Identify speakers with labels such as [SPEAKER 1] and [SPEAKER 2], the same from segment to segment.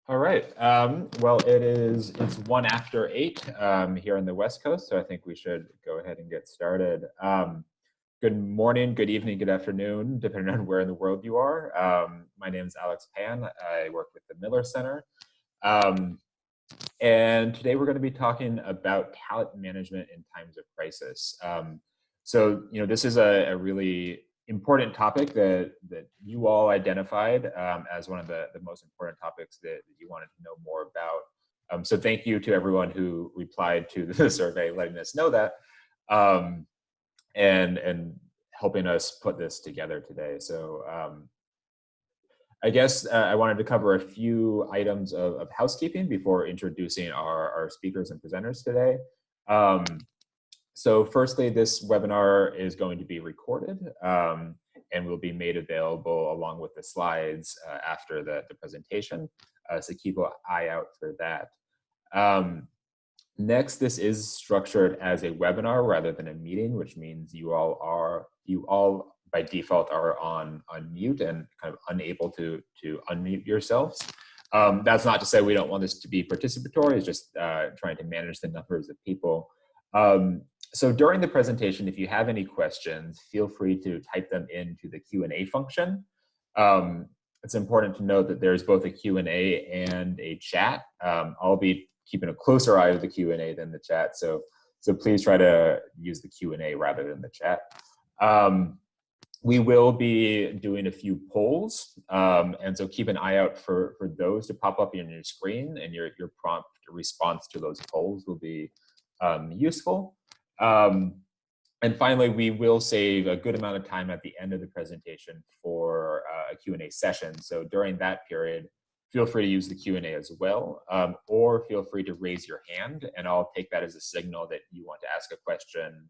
[SPEAKER 1] All right. Well, it's 1 after 8 here on the West Coast, so I think we should go ahead and get started. Good morning, good evening, good afternoon, depending on where in the world you are. My name is Alex Pan. I work with the Miller Center. And today we're going to be talking about talent management in times of crisis. This is a really important topic that you all identified as one of the most important topics that you wanted to know more about. So thank you to everyone who replied to the survey, letting us know that, and helping us put this together today. I guess I wanted to cover a few items of housekeeping before introducing our speakers and presenters today. So firstly, this webinar is going to be recorded and will be made available along with the slides after the presentation. So keep an eye out for that. Next, this is structured as a webinar rather than a meeting, which means you all by default are on mute and kind of unable to unmute yourselves. That's not to say we don't want this to be participatory, it's just trying to manage the numbers of people. So during the presentation, if you have any questions, feel free to type them into the Q&A function. It's important to note that there's both a Q&A and a chat. I'll be keeping a closer eye of the Q&A than the chat, so please try to use the Q&A rather than the chat. We will be doing a few polls, and so keep an eye out for those to pop up on your screen, and your prompt response to those polls will be useful. And finally, we will save a good amount of time at the end of the presentation for a Q&A session. So during that period, feel free to use the Q&A as well, or feel free to raise your hand, and I'll take that as a signal that you want to ask a question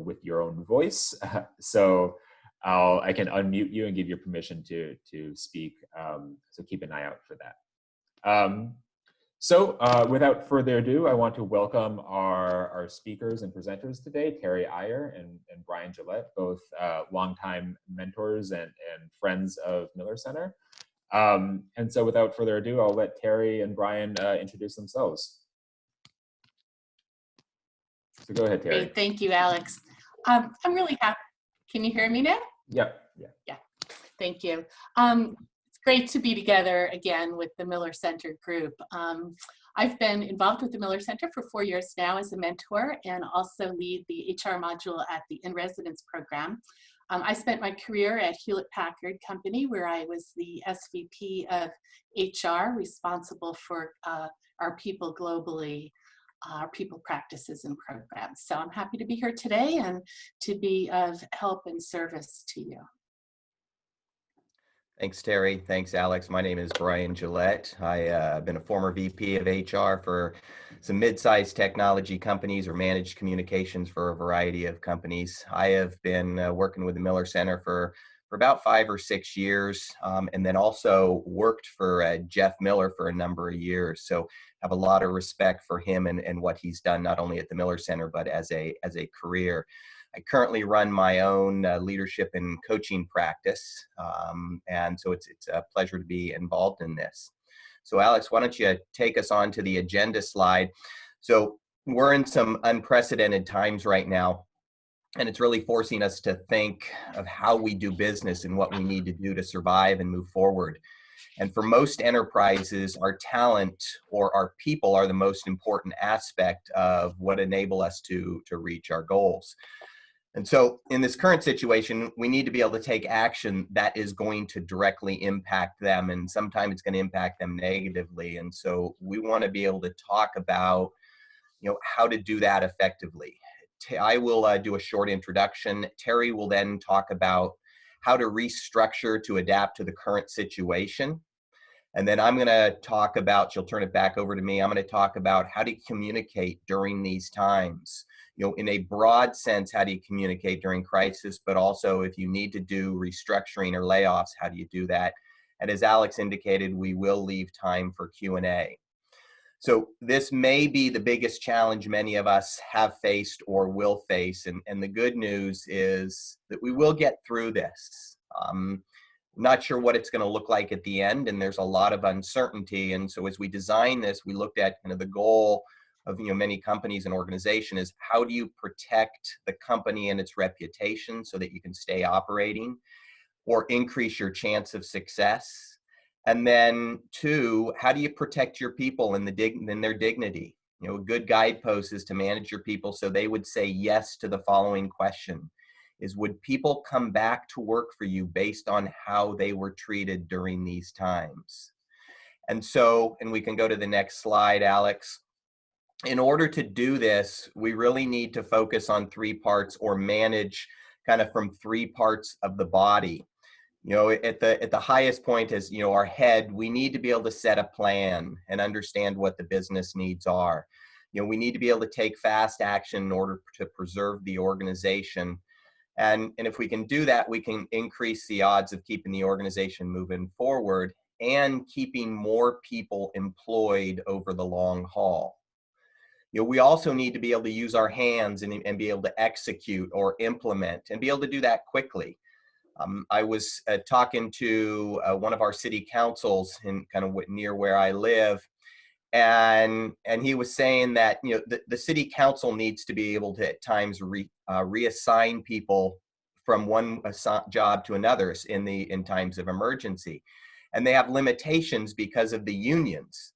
[SPEAKER 1] with your own voice. So I can unmute you and give you permission to speak. So keep an eye out for that. Without further ado, I want to welcome our speakers and presenters today, Terry Iyer and Brian Gillette, both longtime mentors and friends of Miller Center. And so without further ado, I'll let Terry and Brian introduce themselves. So go ahead, Terry.
[SPEAKER 2] Great, thank you, Alex. I'm really happy. Can you hear me now?
[SPEAKER 1] Yeah.
[SPEAKER 2] Thank you. It's great to be together again with the Miller Center group. I've been involved with the Miller Center for 4 years now as a mentor, and also lead the HR module at the In-Residence program. I spent my career at Hewlett-Packard Company, where I was the SVP of HR, responsible for our people globally, our people practices and programs. So I'm happy to be here today and to be of help and service to you.
[SPEAKER 3] Thanks, Terry. Thanks, Alex. My name is Brian Gillette. I've been a former VP of HR for some mid-sized technology companies or managed communications for a variety of companies. I have been working with the Miller Center for about 5 or 6 years, and then also worked for Jeff Miller for a number of years. So have a lot of respect for him and what he's done, not only at the Miller Center, but as a career. I currently run my own leadership and coaching practice, and so it's a pleasure to be involved in this. So Alex, why don't you take us on to the agenda slide? So we're in some unprecedented times right now, and it's really forcing us to think of how we do business and what we need to do to survive and move forward. And for most enterprises, our talent or our people are the most important aspect of what enable us to reach our goals. And so in this current situation, we need to be able to take action that is going to directly impact them, and sometimes it's going to impact them negatively. And so we want to be able to talk about, how to do that effectively. I will do a short introduction. Terry will then talk about how to restructure to adapt to the current situation. And then I'm going to talk about, she'll turn it back over to me, I'm going to talk about how to communicate during these times. In a broad sense, how do you communicate during crisis, but also if you need to do restructuring or layoffs, how do you do that? And as Alex indicated, we will leave time for Q&A. So this may be the biggest challenge many of us have faced or will face. And the good news is that we will get through this. not sure what it's going to look like at the end, and there's a lot of uncertainty. And so as we design this, we looked at kind of the goal of many companies and organizations is how do you protect the company and its reputation so that you can stay operating or increase your chance of success. And then two, how do you protect your people and their dignity? A good guidepost is to manage your people so they would say yes to the following question is, would people come back to work for you based on how they were treated during these times? And so, and we can go to the next slide, Alex. In order to do this, we really need to focus on three parts or manage kind of from three parts of the body. At the highest point is, our head, we need to be able to set a plan and understand what the business needs are. We need to be able to take fast action in order to preserve the organization. And if we can do that, we can increase the odds of keeping the organization moving forward and keeping more people employed over the long haul. We also need to be able to use our hands and be able to execute or implement and be able to do that quickly. I was talking to one of our city councils in kind of near where I live, and he was saying that the city council needs to be able to at times reassign people from one job to another in times of emergency, and they have limitations because of the unions.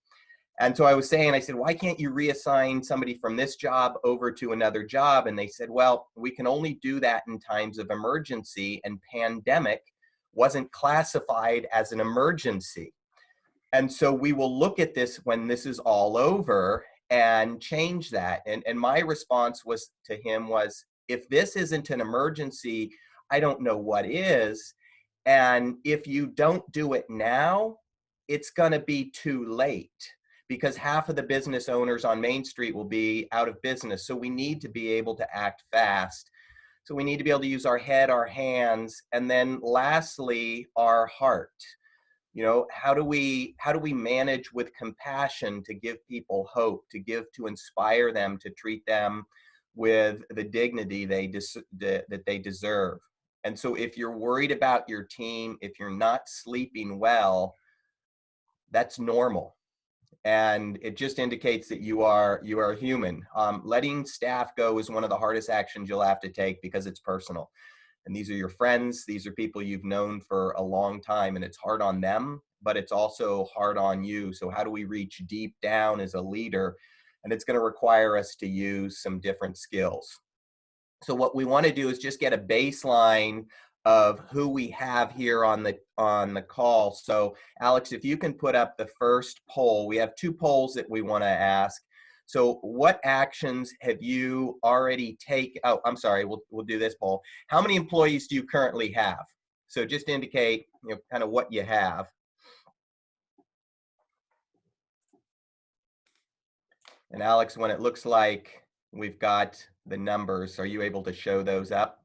[SPEAKER 3] And so I said, why can't you reassign somebody from this job over to another job? And they said, well, we can only do that in times of emergency, and pandemic wasn't classified as an emergency. And so we will look at this when this is all over and change that. And my response to him was, if this isn't an emergency, I don't know what is. And if you don't do it now, it's going to be too late, because half of the business owners on Main Street will be out of business. So we need to be able to act fast. So we need to be able to use our head, our hands, and then lastly, our heart. How do we manage with compassion to give people hope, to inspire them, to treat them with the dignity that they deserve? And so if you're worried about your team, if you're not sleeping well, that's normal. And it just indicates that you are human. Letting staff go is one of the hardest actions you'll have to take because it's personal. And these are your friends. These are people you've known for a long time, and it's hard on them, but it's also hard on you. So how do we reach deep down as a leader? And it's going to require us to use some different skills. So what we want to do is just get a baseline of who we have here on the call. So Alex, if you can put up the first poll. We have two polls that we want to ask. So what actions have you already taken? Oh, I'm sorry, we'll do this poll. How many employees do you currently have? So just indicate kind of what you have. And Alex, when it looks like we've got the numbers, are you able to show those up?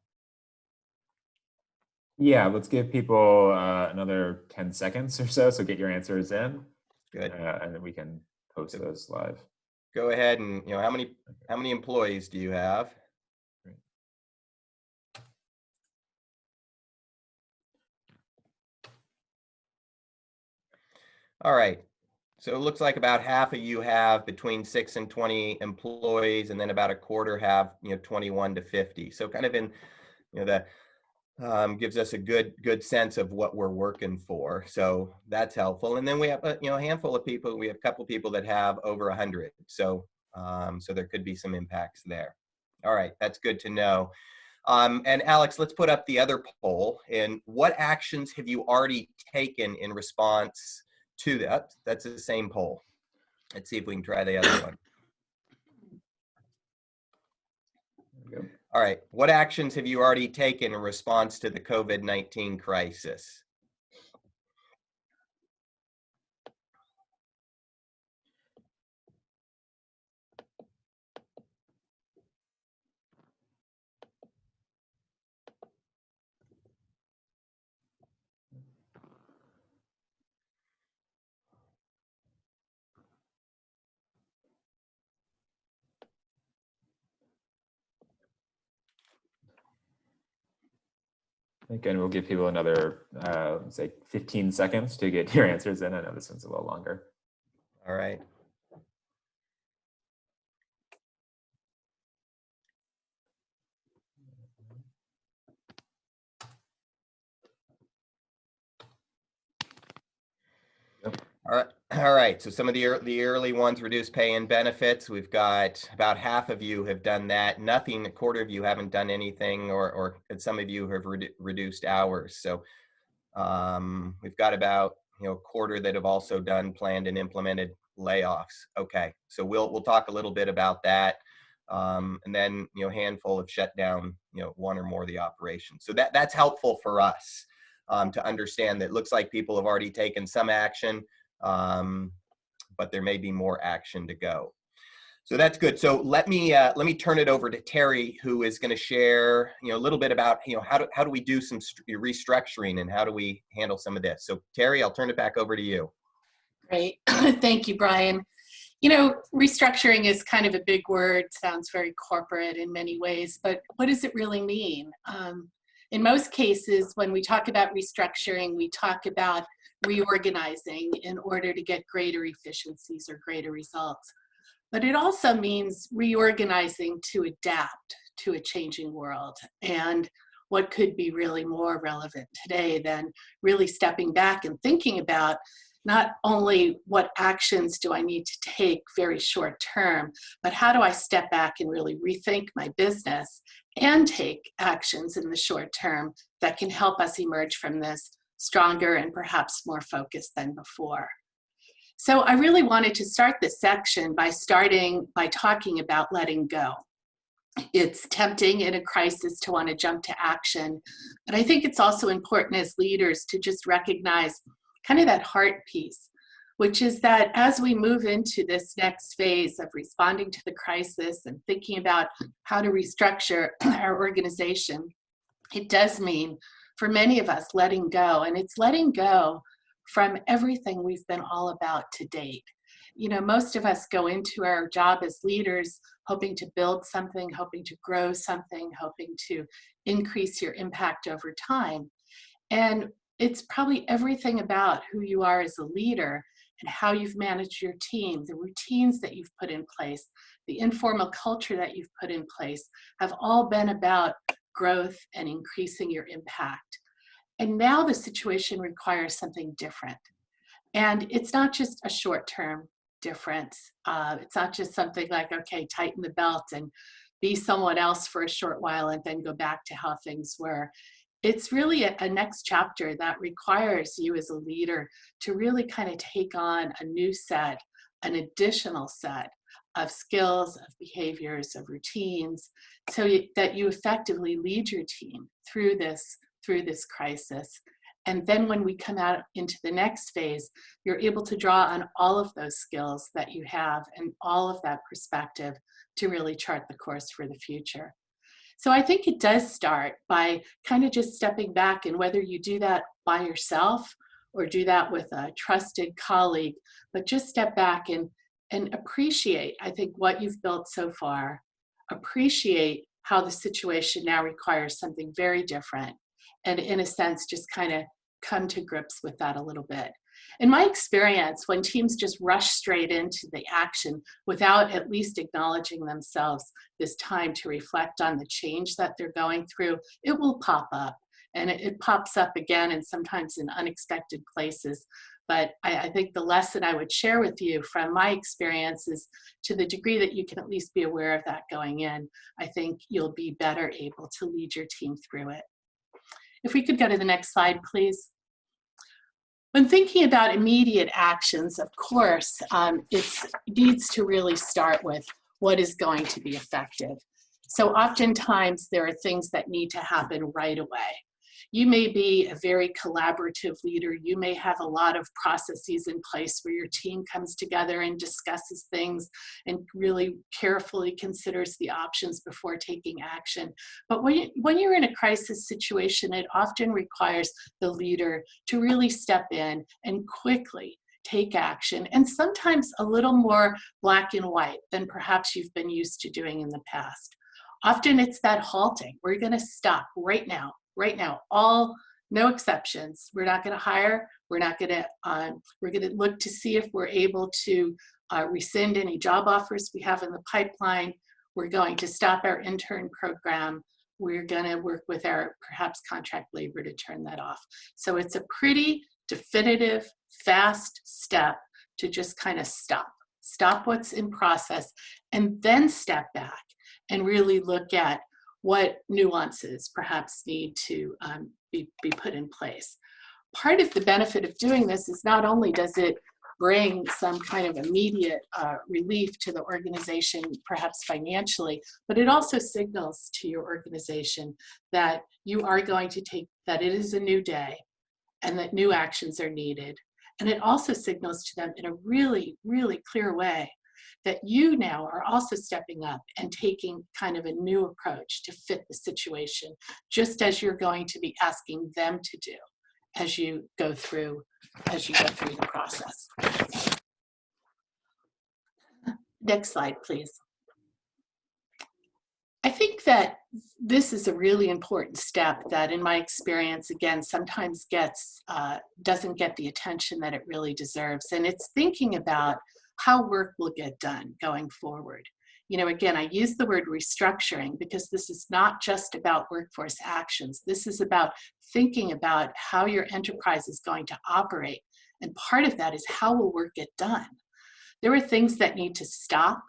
[SPEAKER 1] Yeah, let's give people another 10 seconds or so. So get your answers in.
[SPEAKER 3] Good.
[SPEAKER 1] And then we can post those live.
[SPEAKER 3] Go ahead and, how many employees do you have?
[SPEAKER 1] Great.
[SPEAKER 3] All right. So it looks like about half of you have between 6 and 20 employees, and then about a quarter have 21 to 50. So kind of in that gives us a good sense of what we're working for. So that's helpful. And then we have a handful of people. We have a couple people that have over 100. So so there could be some impacts there. All right, that's good to know. And Alex, let's put up the other poll. And what actions have you already taken in response to that? That's the same poll. Let's see if we can try the other one.
[SPEAKER 1] There we go.
[SPEAKER 3] All right. What actions have you already taken in response to the COVID-19 crisis?
[SPEAKER 1] Again, we'll give people another, say 15 seconds to get your answers in. I know this one's a little longer.
[SPEAKER 3] All right.
[SPEAKER 1] Yep.
[SPEAKER 3] All right. So some of the early ones, reduced pay and benefits. We've got about half of you have done that. Nothing. A quarter of you haven't done anything, or some of you have reduced hours. So we've got about a quarter that have also done planned and implemented layoffs. Okay. So we'll talk a little bit about that, and then a handful have shut down one or more of the operations. So that's helpful for us to understand that it looks like people have already taken some action. But there may be more action to go. So that's good. So let me turn it over to Terry, who is going to share a little bit about how do we do some restructuring and how do we handle some of this. So Terry, I'll turn it back over to you.
[SPEAKER 2] Great. Thank you, Brian. Restructuring is kind of a big word, sounds very corporate in many ways, but what does it really mean? In most cases, when we talk about restructuring, we talk about reorganizing in order to get greater efficiencies or greater results. But it also means reorganizing to adapt to a changing world. And what could be really more relevant today than really stepping back and thinking about not only what actions do I need to take very short term, but how do I step back and really rethink my business and take actions in the short term that can help us emerge from this stronger and perhaps more focused than before. So I really wanted to start this section by talking about letting go. It's tempting in a crisis to want to jump to action, but I think it's also important as leaders to just recognize kind of that heart piece, which is that as we move into this next phase of responding to the crisis and thinking about how to restructure our organization, it does mean for many of us letting go, and it's letting go from everything we've been all about to date. Most of us go into our job as leaders hoping to build something, hoping to grow something, hoping to increase your impact over time. And it's probably everything about who you are as a leader and how you've managed your team, the routines that you've put in place, the informal culture that you've put in place have all been about growth and increasing your impact. And now the situation requires something different. And it's not just a short-term difference. It's not just something like, okay, tighten the belt and be someone else for a short while and then go back to how things were. It's really a next chapter that requires you as a leader to really kind of take on a new set, an additional set of skills, of behaviors, of routines, so that you effectively lead your team through this crisis. And then when we come out into the next phase, you're able to draw on all of those skills that you have and all of that perspective to really chart the course for the future. So I think it does start by kind of just stepping back, and whether you do that by yourself or do that with a trusted colleague, but just step back and appreciate, I think, what you've built so far, appreciate how the situation now requires something very different, and in a sense, just kind of come to grips with that a little bit. In my experience, when teams just rush straight into the action without at least acknowledging themselves this time to reflect on the change that they're going through, it will pop up. And it pops up again, and sometimes in unexpected places. But I think the lesson I would share with you from my experience is, to the degree that you can at least be aware of that going in, I think you'll be better able to lead your team through it. If we could go to the next slide, please. When thinking about immediate actions, of course, it needs to really start with what is going to be effective. So oftentimes there are things that need to happen right away. You may be a very collaborative leader. You may have a lot of processes in place where your team comes together and discusses things and really carefully considers the options before taking action. But when you're in a crisis situation, it often requires the leader to really step in and quickly take action, and sometimes a little more black and white than perhaps you've been used to doing in the past. Often it's that halting. We're going to stop right now. right now, no exceptions. We're not going to hire. We're going to look to see if we're able to rescind any job offers we have in the pipeline. We're going to stop our intern program. We're going to work with our perhaps contract labor to turn that off. So it's a pretty definitive, fast step to just kind of stop what's in process, and then step back and really look at what nuances perhaps need to be put in place. Part of the benefit of doing this is not only does it bring some kind of immediate relief to the organization, perhaps financially, but it also signals to your organization that you are going to that it is a new day and that new actions are needed. And it also signals to them in a really, really clear way that you now are also stepping up and taking kind of a new approach to fit the situation, just as you're going to be asking them to do as you go through the process. Next slide, please. I think that this is a really important step that, in my experience, again, sometimes doesn't get the attention that it really deserves. And it's thinking about how work will get done going forward. You know, again, I use the word restructuring because this is not just about workforce actions. This is about thinking about how your enterprise is going to operate. And part of that is how will work get done? There are things that need to stop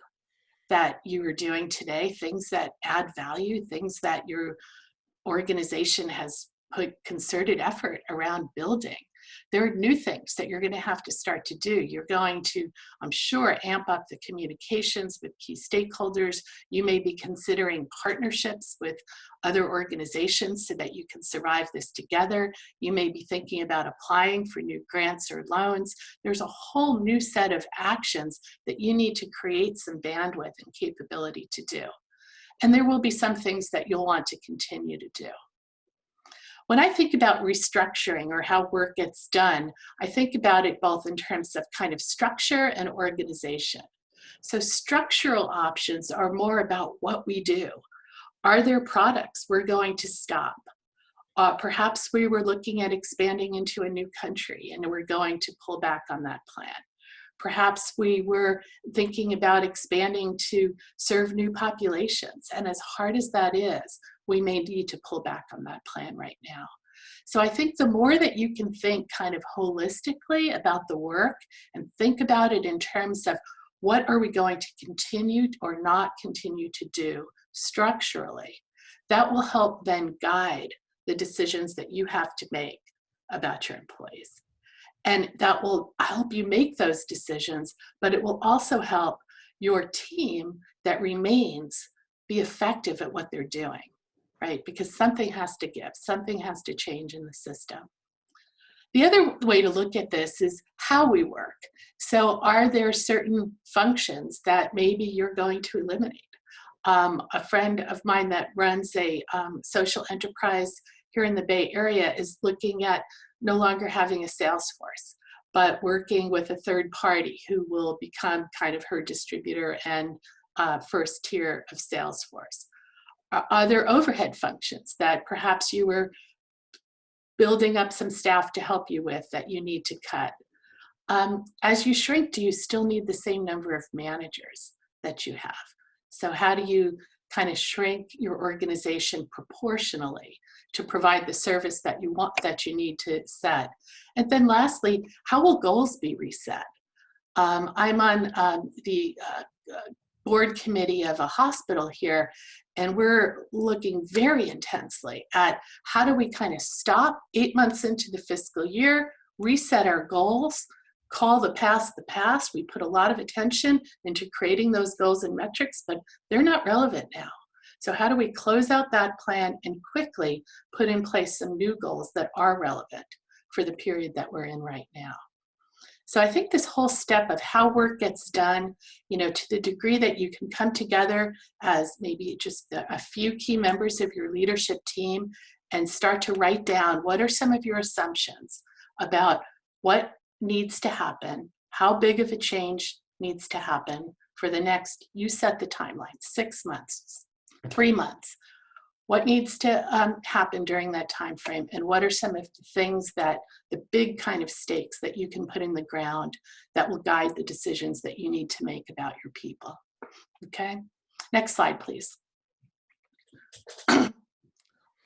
[SPEAKER 2] that you are doing today, things that add value, things that your organization has put concerted effort around building. There are new things that you're going to have to start to do. You're going to, I'm sure, amp up the communications with key stakeholders. You may be considering partnerships with other organizations so that you can survive this together. You may be thinking about applying for new grants or loans. There's a whole new set of actions that you need to create some bandwidth and capability to do. And there will be some things that you'll want to continue to do. When I think about restructuring or how work gets done, I think about it both in terms of kind of structure and organization. So structural options are more about what we do. Are there products we're going to stop? Perhaps we were looking at expanding into a new country and we're going to pull back on that plan. Perhaps we were thinking about expanding to serve new populations. And as hard as that is, we may need to pull back on that plan right now. So I think the more that you can think kind of holistically about the work and think about it in terms of what are we going to continue or not continue to do structurally, that will help then guide the decisions that you have to make about your employees. And that will help you make those decisions, but it will also help your team that remains be effective at what they're doing, right? Because something has to give, something has to change in the system. The other way to look at this is how we work. So are there certain functions that maybe you're going to eliminate? A friend of mine that runs a social enterprise here in the Bay Area is looking at no longer having a sales force, but working with a third party who will become kind of her distributor and first tier of Salesforce. Are there overhead functions that perhaps you were building up some staff to help you with that you need to cut? As you shrink, do you still need the same number of managers that you have? So how do you kind of shrink your organization proportionally to provide the service that you want, that you need to set? And then lastly, how will goals be reset? I'm on the board committee of a hospital here, and we're looking very intensely at how do we kind of stop 8 months into the fiscal year, reset our goals, call the past the past. We put a lot of attention into creating those goals and metrics, but they're not relevant now. So how do we close out that plan and quickly put in place some new goals that are relevant for the period that we're in right now? So I think this whole step of how work gets done, you know, to the degree that you can come together as maybe just a few key members of your leadership team and start to write down what are some of your assumptions about what needs to happen, how big of a change needs to happen for the next, you set the timeline, 6 months, 3 months. What needs to happen during that time frame, and what are some of the things that, the big kind of stakes that you can put in the ground that will guide the decisions that you need to make about your people. Okay, next slide, please.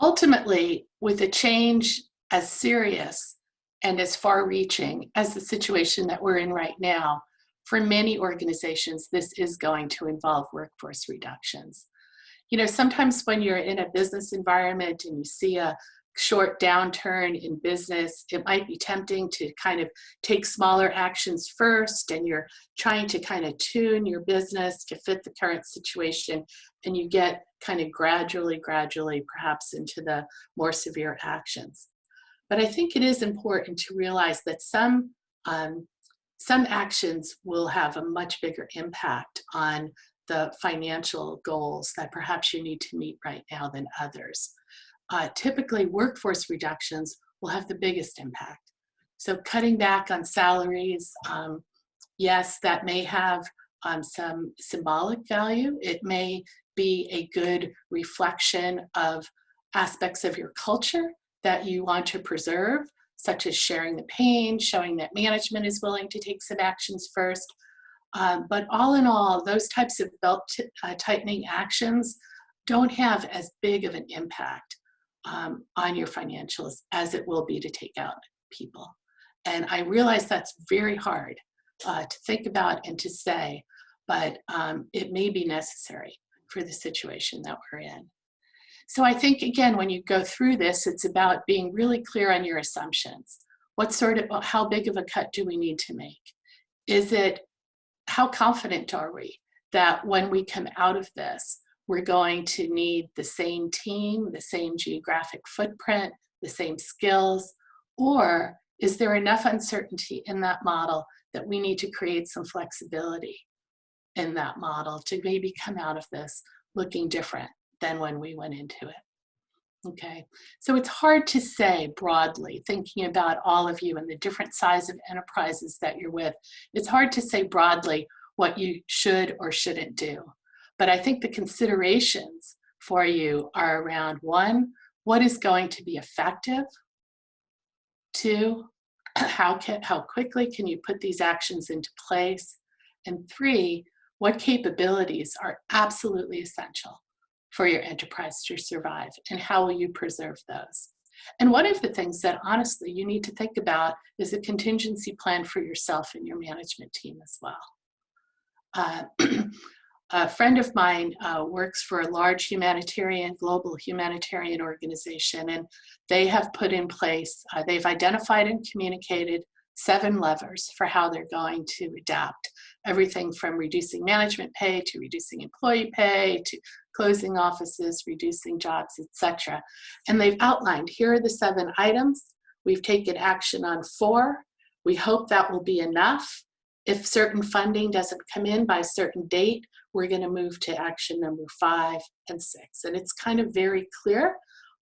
[SPEAKER 2] Ultimately, with a change as serious and as far-reaching as the situation that we're in right now, for many organizations, this is going to involve workforce reductions. You know, sometimes when you're in a business environment and you see a short downturn in business, it might be tempting to kind of take smaller actions first, and you're trying to kind of tune your business to fit the current situation, and you get kind of gradually perhaps into the more severe actions. But I think it is important to realize that some actions will have a much bigger impact on the financial goals that perhaps you need to meet right now than others. Typically, workforce reductions will have the biggest impact. So cutting back on salaries, yes, that may have some symbolic value. It may be a good reflection of aspects of your culture that you want to preserve, such as sharing the pain, showing that management is willing to take some actions first. But all in all, those types of belt tightening actions don't have as big of an impact on your financials as it will be to take out people. And I realize that's very hard to think about and to say, but it may be necessary for the situation that we're in. So I think, again, when you go through this, it's about being really clear on your assumptions. How big of a cut do we need to make? How confident are we that when we come out of this, we're going to need the same team, the same geographic footprint, the same skills? Or is there enough uncertainty in that model that we need to create some flexibility in that model to maybe come out of this looking different than when we went into it? Okay, so it's hard to say broadly, thinking about all of you and the different size of enterprises that you're with, it's hard to say broadly what you should or shouldn't do. But I think the considerations for you are around: one, what is going to be effective? Two, how quickly can you put these actions into place? And three, what capabilities are absolutely essential for your enterprise to survive, and how will you preserve those? And one of the things that honestly you need to think about is a contingency plan for yourself and your management team as well. A friend of mine works for a large global humanitarian organization, and they have put in place, they've identified and communicated 7 levers for how they're going to adapt. Everything from reducing management pay to reducing employee pay to closing offices, reducing jobs, etc. And they've outlined, here are the 7 items. We've taken action on 4. We hope that will be enough. If certain funding doesn't come in by a certain date, we're going to move to action number 5 and 6. And it's kind of very clear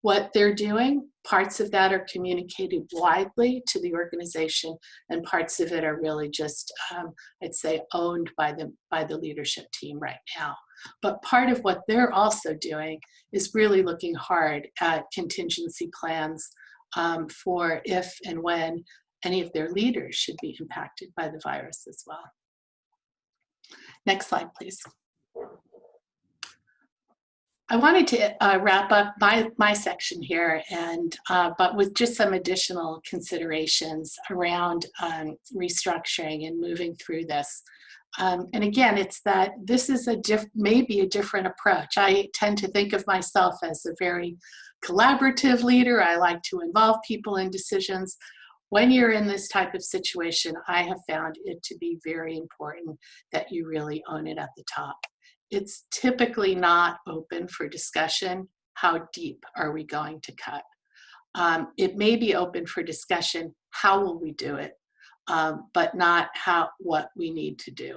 [SPEAKER 2] what they're doing. Parts of that are communicated widely to the organization, and parts of it are really just, I'd say, owned by the leadership team right now. But part of what they're also doing is really looking hard at contingency plans for if and when any of their leaders should be impacted by the virus as well. Next slide, please. I wanted to wrap up my section here, but with just some additional considerations around restructuring and moving through this. And again, it's that this is maybe a different approach. I tend to think of myself as a very collaborative leader. I like to involve people in decisions. When you're in this type of situation, I have found it to be very important that you really own it at the top. It's typically not open for discussion. How deep are we going to cut? It may be open for discussion, how will we do it, but not what we need to do.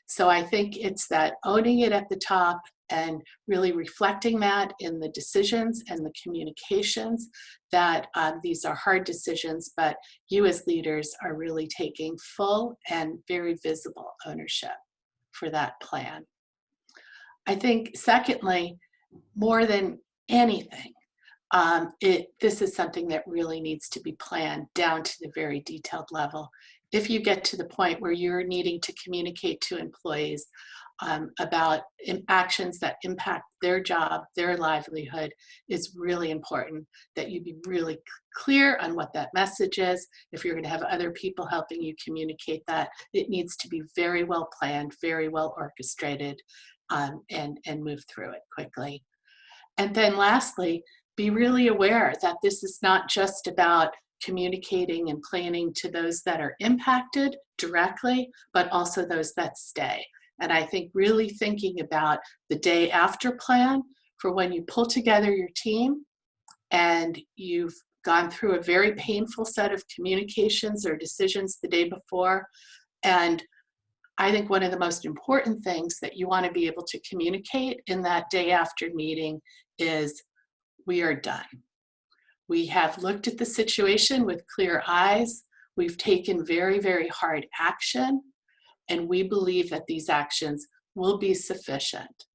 [SPEAKER 2] So I think it's that owning it at the top and really reflecting that in the decisions and the communications, that these are hard decisions, but you as leaders are really taking full and very visible ownership for that plan. I think, secondly, more than anything, this is something that really needs to be planned down to the very detailed level. If you get to the point where you're needing to communicate to employees about actions that impact their job, their livelihood, it's really important that you be really clear on what that message is. If you're going to have other people helping you communicate that, it needs to be very well planned, very well orchestrated, and move through it quickly. And then lastly, be really aware that this is not just about communicating and planning to those that are impacted directly, but also those that stay. And I think really thinking about the day after plan for when you pull together your team and you've gone through a very painful set of communications or decisions the day before. And I think one of the most important things that you want to be able to communicate in that day after meeting is, we are done. We have looked at the situation with clear eyes. We've taken very, very hard action. And we believe that these actions will be sufficient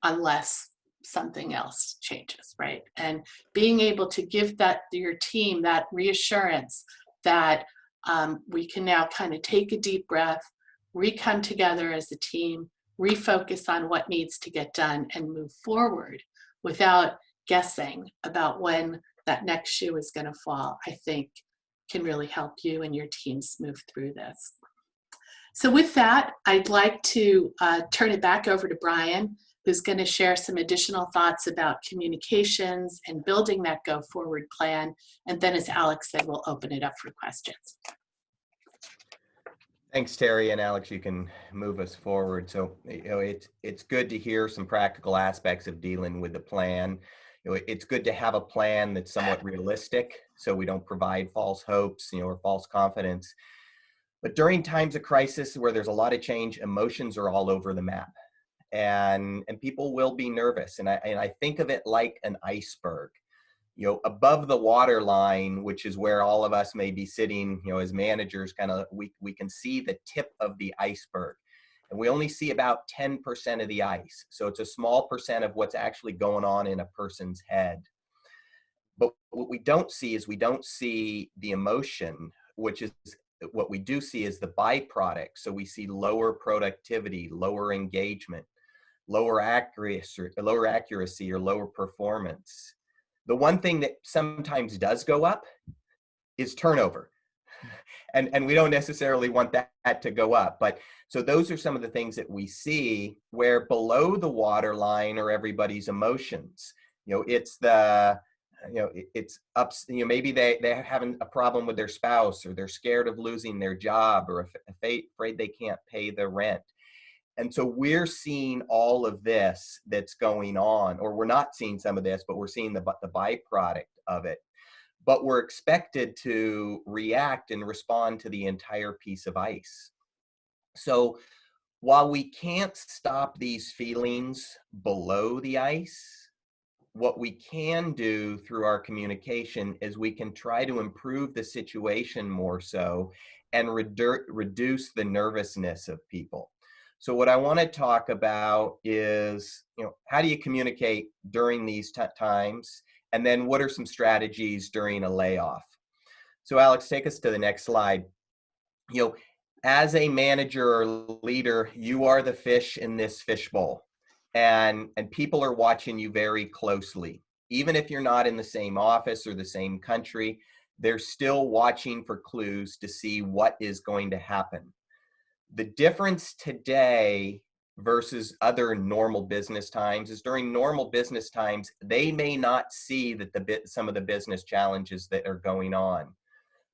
[SPEAKER 2] unless something else changes, right? And being able to give that your team that reassurance that we can now kind of take a deep breath, come together as a team, refocus on what needs to get done, and move forward without guessing about when that next shoe is going to fall, I think can really help you and your teams move through this. So with that, I'd like to turn it back over to Brian, who's going to share some additional thoughts about communications and building that go forward plan. And then, as Alex said, we'll open it up for questions.
[SPEAKER 3] Thanks, Terry, and Alex, you can move us forward. So, it's good to hear some practical aspects of dealing with the plan. It's good to have a plan that's somewhat realistic, so we don't provide false hopes, or false confidence. But during times of crisis where there's a lot of change, emotions are all over the map, and people will be nervous. And I think of it like an iceberg. Above the water line, which is where all of us may be sitting, as managers, we can see the tip of the iceberg. And we only see about 10% of the ice. So it's a small percent of what's actually going on in a person's head. But what we don't see is the emotion, which is what we do see is the byproduct. So we see lower productivity, lower engagement, lower accuracy, or lower performance. The one thing that sometimes does go up is turnover. And we don't necessarily want that to go up. But so those are some of the things that we see, where below the waterline are everybody's emotions. It's ups, maybe they're having a problem with their spouse, or they're scared of losing their job, or afraid they can't pay the rent. And so we're seeing all of this that's going on, or we're not seeing some of this, but we're seeing the byproduct of it. But we're expected to react and respond to the entire piece of ice. So while we can't stop these feelings below the ice, what we can do through our communication is we can try to improve the situation more so, and reduce the nervousness of people. So what I want to talk about is, how do you communicate during these times? And then what are some strategies during a layoff? So Alex, take us to the next slide. As a manager or leader, you are the fish in this fishbowl, and people are watching you very closely. Even if you're not in the same office or the same country, they're still watching for clues to see what is going to happen. The difference today versus other normal business times is, during normal business times, they may not see that some of the business challenges that are going on.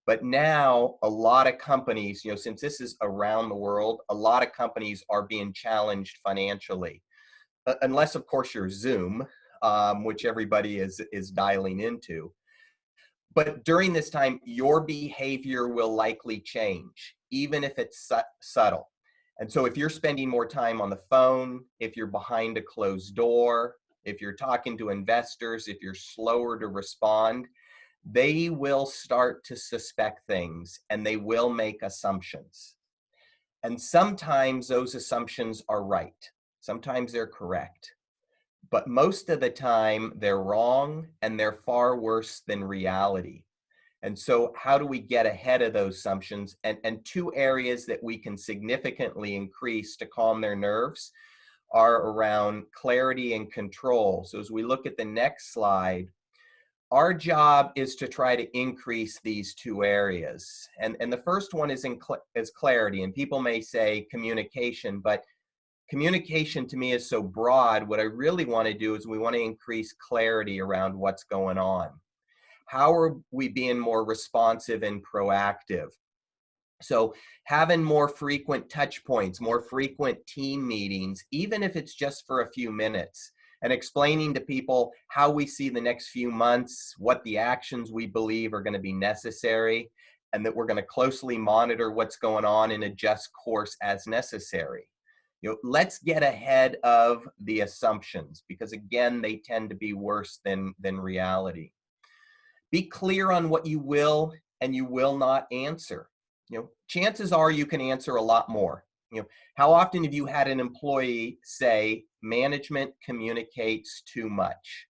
[SPEAKER 3] But now a lot of companies, since this is around the world, a lot of companies are being challenged financially. Unless, of course, you're Zoom, which everybody is dialing into. But during this time, your behavior will likely change, even if it's subtle. And so if you're spending more time on the phone, if you're behind a closed door, if you're talking to investors, if you're slower to respond, they will start to suspect things, and they will make assumptions. And sometimes those assumptions are right. Sometimes they're correct. but most of the time they're wrong and they're far worse than reality. And so how do we get ahead of those assumptions? And two areas that we can significantly increase to calm their nerves are around clarity and control. So as we look at the next slide, our job is to try to increase these two areas. And the first one is clarity. And people may say communication, but communication to me is so broad. What I really want to do is we want to increase clarity around what's going on. How are we being more responsive and proactive? So having more frequent touch points, more frequent team meetings, even if it's just for a few minutes, and explaining to people how we see the next few months, what the actions we believe are going to be necessary, and that we're going to closely monitor what's going on and adjust course as necessary. Let's get ahead of the assumptions, because again, they tend to be worse than reality. Be clear on what you will and you will not answer. Chances are you can answer a lot more. How often have you had an employee say, management communicates too much?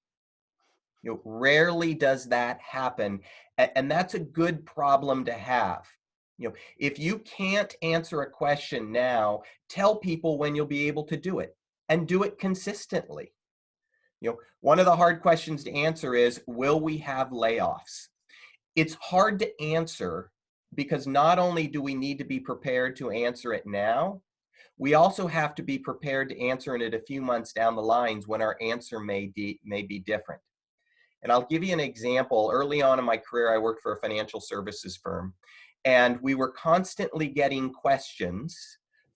[SPEAKER 3] Rarely does that happen. And that's a good problem to have. If you can't answer a question now, tell people when you'll be able to do it, and do it consistently. One of the hard questions to answer is, will we have layoffs? It's hard to answer because not only do we need to be prepared to answer it now, we also have to be prepared to answer it a few months down the lines when our answer may be different. And I'll give you an example. Early on in my career, I worked for a financial services firm, and we were constantly getting questions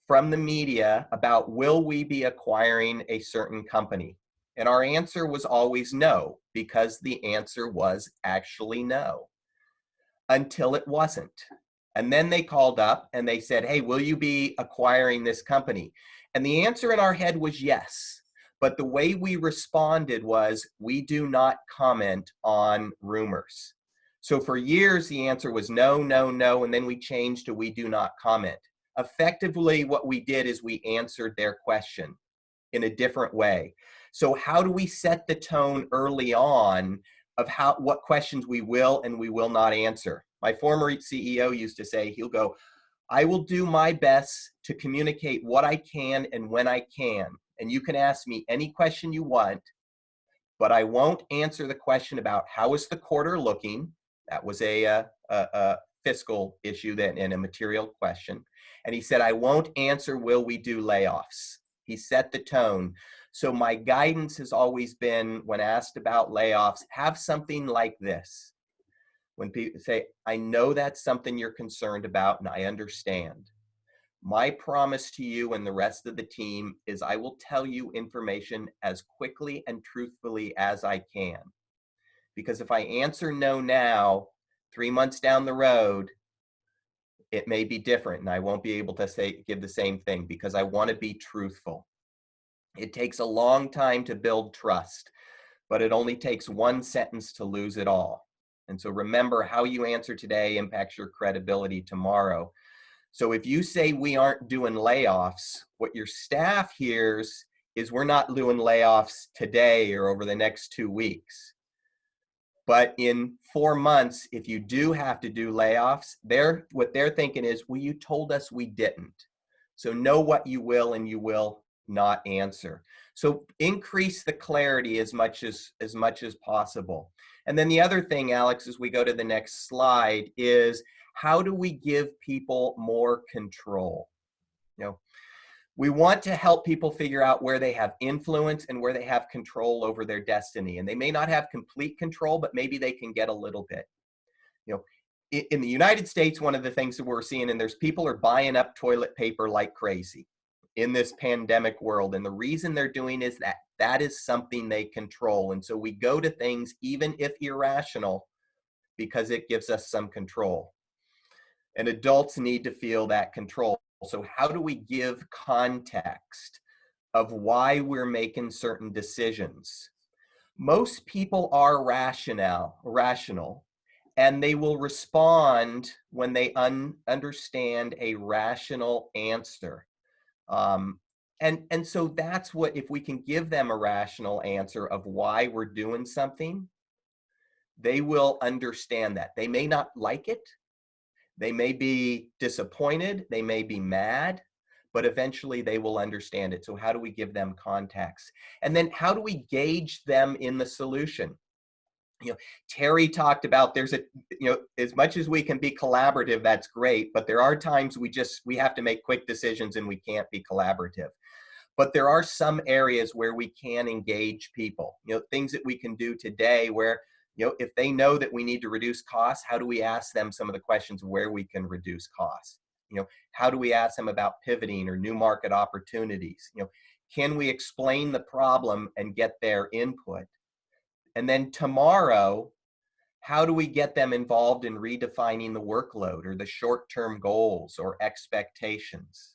[SPEAKER 3] from the media about, will we be acquiring a certain company? And our answer was always no, because the answer was actually no, until it wasn't. And then they called up and they said, hey, will you be acquiring this company? And the answer in our head was yes. But the way we responded was, we do not comment on rumors. So for years, the answer was no, no, no. And then we changed to we do not comment. Effectively, what we did is we answered their question in a different way. So how do we set the tone early on of what questions we will and we will not answer? My former CEO used to say, he'll go, I will do my best to communicate what I can and when I can. And you can ask me any question you want, but I won't answer the question about how is the quarter looking. That was a fiscal issue and a material question. And he said, I won't answer, will we do layoffs? He set the tone. So my guidance has always been, when asked about layoffs, have something like this. When people say, I know that's something you're concerned about and I understand. My promise to you and the rest of the team is I will tell you information as quickly and truthfully as I can. Because if I answer no now, 3 months down the road, it may be different and I won't be able to give the same thing, because I want to be truthful. It takes a long time to build trust, but it only takes one sentence to lose it all. And so remember, how you answer today impacts your credibility tomorrow. So if you say we aren't doing layoffs, what your staff hears is we're not doing layoffs today or over the next 2 weeks. But in 4 months, if you do have to do layoffs, what they're thinking is, well, you told us we didn't. So know what you will and you will not answer. So increase the clarity as much as possible. And then the other thing, Alex, as we go to the next slide, is how do we give people more control? We want to help people figure out where they have influence and where they have control over their destiny. And they may not have complete control, but maybe they can get a little bit. In the United States, one of the things that we're seeing, and there's people are buying up toilet paper like crazy in this pandemic world. And the reason they're doing is that is something they control. And so we go to things, even if irrational, because it gives us some control. And adults need to feel that control. So how do we give context of why we're making certain decisions? Most people are rational, and they will respond when they understand a rational answer. And so that's what, if we can give them a rational answer of why we're doing something, they will understand that. They may not like it. They may be disappointed. They may be mad, but eventually they will understand it. So how do we give them context? And then how do we gauge them in the solution? You know, Terry talked about there's a, you know, as much as we can be collaborative, that's great, but there are times we have to make quick decisions and we can't be collaborative. But there are some areas where we can engage people, you know, things that we can do today where, you know, if they know that we need to reduce costs, how do we ask them some of the questions where we can reduce costs? You know, how do we ask them about pivoting or new market opportunities? You know, can we explain the problem and get their input? And then tomorrow, how do we get them involved in redefining the workload or the short-term goals or expectations?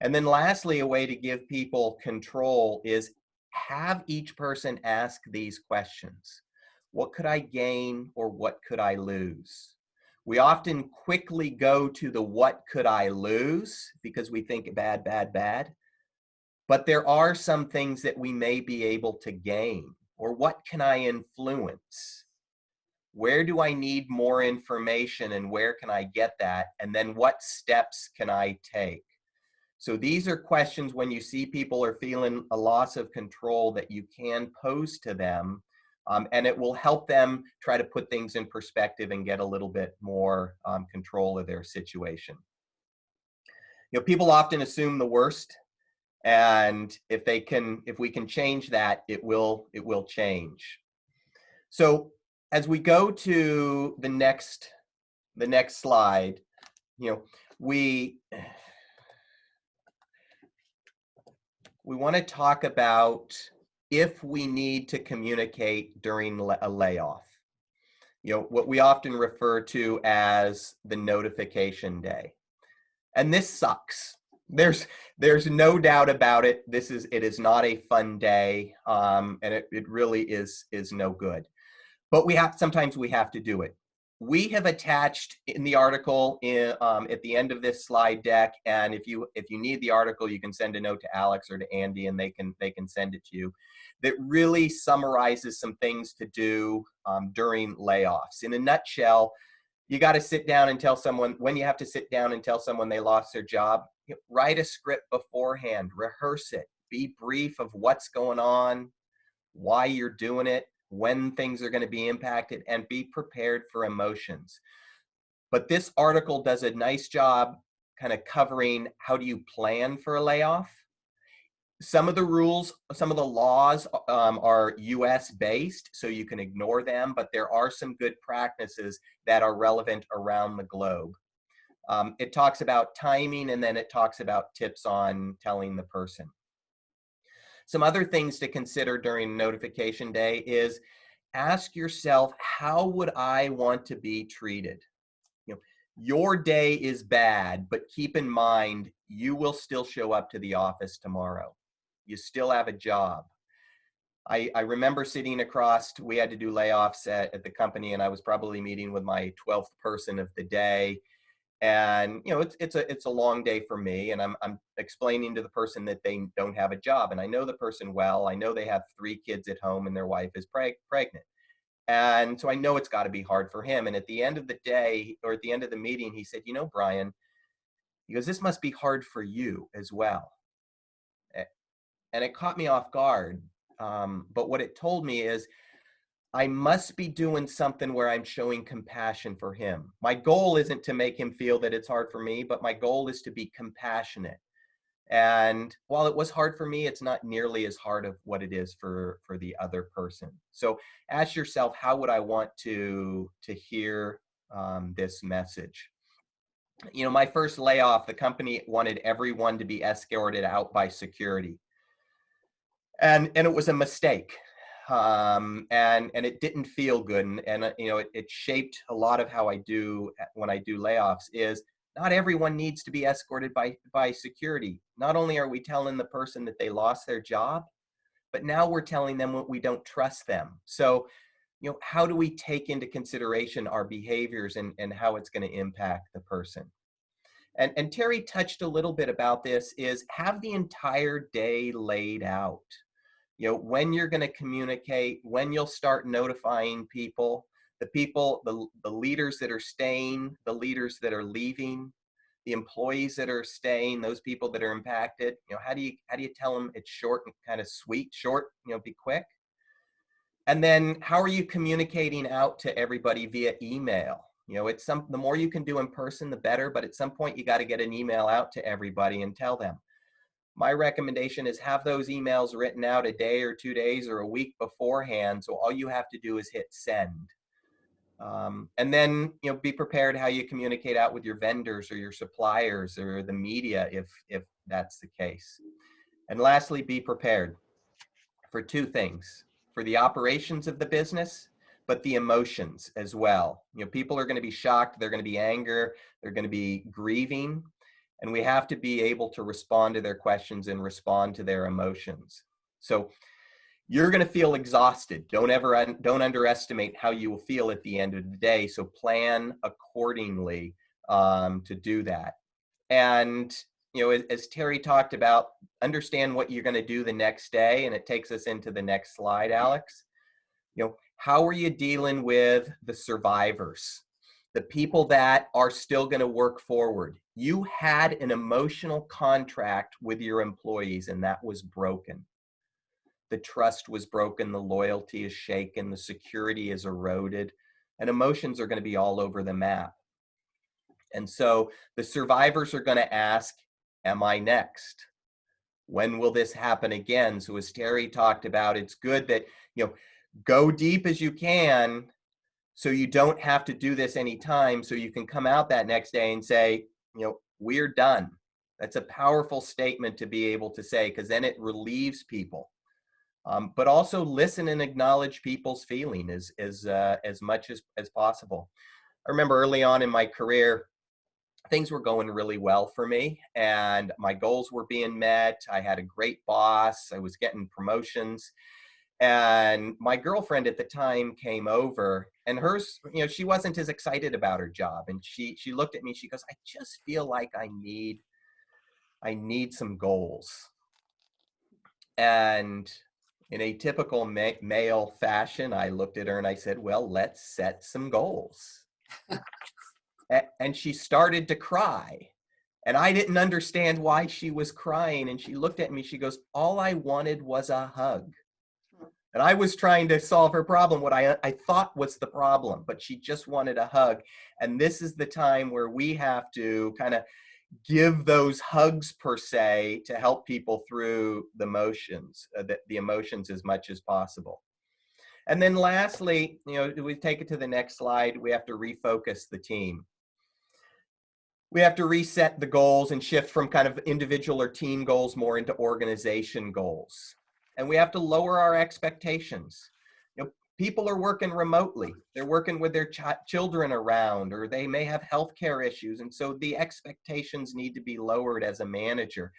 [SPEAKER 3] And then lastly, a way to give people control is have each person ask these questions. What could I gain or what could I lose? We often quickly go to the what could I lose because we think bad, bad, bad. But there are some things that we may be able to gain, or what can I influence? Where do I need more information and where can I get that? And then what steps can I take? So these are questions when you see people are feeling a loss of control that you can pose to them, and it will help them try to put things in perspective and get a little bit more control of their situation. You know, people often assume the worst, and if we can change that, it will change. So as we go to the next slide, you know, we want to talk about if we need to communicate during a layoff. You know, what we often refer to as the notification day. And this sucks. There's no doubt about it. It is not a fun day, and it really is no good. But sometimes we have to do it. We have attached in the article at the end of this slide deck, and if you need the article, you can send a note to Alex or to Andy, and they can send it to you. That really summarizes some things to do during layoffs. In a nutshell, you got to sit down and tell someone when you have to sit down and tell someone they lost their job. You know, write a script beforehand, rehearse it, be brief of what's going on, why you're doing it, when things are going to be impacted, and be prepared for emotions. But this article does a nice job kind of covering how do you plan for a layoff. Some of the rules, some of the laws are US based, so you can ignore them, but there are some good practices that are relevant around the globe. It talks about timing, and then it talks about tips on telling the person. Some other things to consider during notification day is ask yourself, how would I want to be treated? You know, your day is bad, but keep in mind, you will still show up to the office tomorrow. You still have a job. I remember sitting across, we had to do layoffs at the company, and I was probably meeting with my 12th person of the day. And, you know, it's a long day for me, and I'm explaining to the person that they don't have a job, and I know the person well. I know they have 3 kids at home and their wife is pregnant. And so I know it's got to be hard for him. And at the end of the day, or at the end of the meeting, he said, you know, Brian, he goes, this must be hard for you as well. And it caught me off guard. But what it told me is I must be doing something where I'm showing compassion for him. My goal isn't to make him feel that it's hard for me, but my goal is to be compassionate. And while it was hard for me, it's not nearly as hard of what it is for the other person. So ask yourself, how would I want to hear this message? You know, my first layoff, the company wanted everyone to be escorted out by security. And it was a mistake. And it didn't feel good. And you know, it shaped a lot of how I do when I do layoffs is not everyone needs to be escorted by security. Not only are we telling the person that they lost their job, but now we're telling them we don't trust them. So, you know, how do we take into consideration our behaviors and how it's going to impact the person? And Terry touched a little bit about this, is have the entire day laid out. When you're going to communicate, when you'll start notifying people, the leaders that are staying, the leaders that are leaving, the employees that are staying, those people that are impacted. How do you tell them it's short and kind of sweet? Short, be quick. And then how are you communicating out to everybody via email? The more you can do in person, the better, but at some point you got to get an email out to everybody and tell them. My recommendation is have those emails written out a day or 2 days or a week beforehand. So all you have to do is hit send. And then, be prepared how you communicate out with your vendors or your suppliers or the media if that's the case. And lastly, be prepared for 2 things: for the operations of the business, but the emotions as well. People are going to be shocked, they're going to be anger, they're going to be grieving, and we have to be able to respond to their questions and respond to their emotions. So you're going to feel exhausted. Don't underestimate how you will feel at the end of the day. So plan accordingly to do that. And as Terry talked about, understand what you're going to do the next day. And it takes us into the next slide, Alex. How are you dealing with the survivors, the people that are still going to work forward? You had an emotional contract with your employees, and that was broken. The trust was broken, the loyalty is shaken, the security is eroded, and emotions are going to be all over the map. And so the survivors are going to ask, am I next? When will this happen again? So as Terry talked about, it's good that, go deep as you can so you don't have to do this anytime, so you can come out that next day and say, we're done. That's a powerful statement to be able to say, because then it relieves people. But also listen and acknowledge people's feeling as much as possible. I remember early on in my career, things were going really well for me and my goals were being met. I had a great boss. I was getting promotions. And my girlfriend at the time came over, and hers, she wasn't as excited about her job. And she looked at me, she goes, I just feel like I need some goals. And in a typical male fashion, I looked at her and I said, well, let's set some goals. And she started to cry. And I didn't understand why she was crying. And she looked at me, she goes, all I wanted was a hug. And I was trying to solve her problem, what I thought was the problem, but she just wanted a hug. And this is the time where we have to kind of give those hugs per se to help people through the emotions as much as possible. And then lastly, we take it to the next slide, we have to refocus the team. We have to reset the goals and shift from kind of individual or team goals more into organization goals. And we have to lower our expectations. People are working remotely. They're working with their children around, or they may have healthcare issues. And so the expectations need to be lowered as a manager.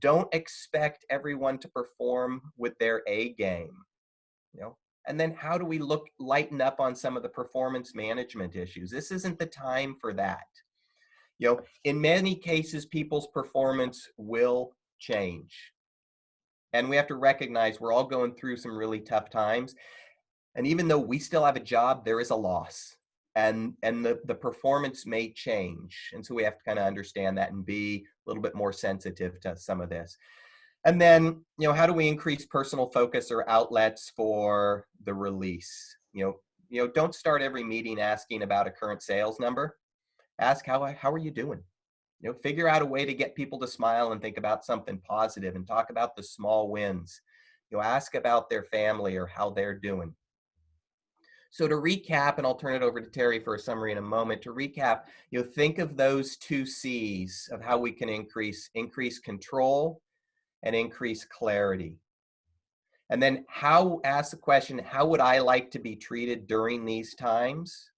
[SPEAKER 3] Don't expect everyone to perform with their A game. And then how do we lighten up on some of the performance management issues? This isn't the time for that. In many cases, people's performance will change. And we have to recognize we're all going through some really tough times. And even though we still have a job, there is a loss. And the performance may change. And so we have to kind of understand that and be a little bit more sensitive to some of this. And then, how do we increase personal focus or outlets for the release? Don't start every meeting asking about a current sales number. Ask, how are you doing? Figure out a way to get people to smile and think about something positive and talk about the small wins. Ask about their family or how they're doing. So to recap, and I'll turn it over to Terry for a summary in a moment, to recap, think of those 2 C's of how we can increase control and increase clarity. And then ask the question, how would I like to be treated during these times?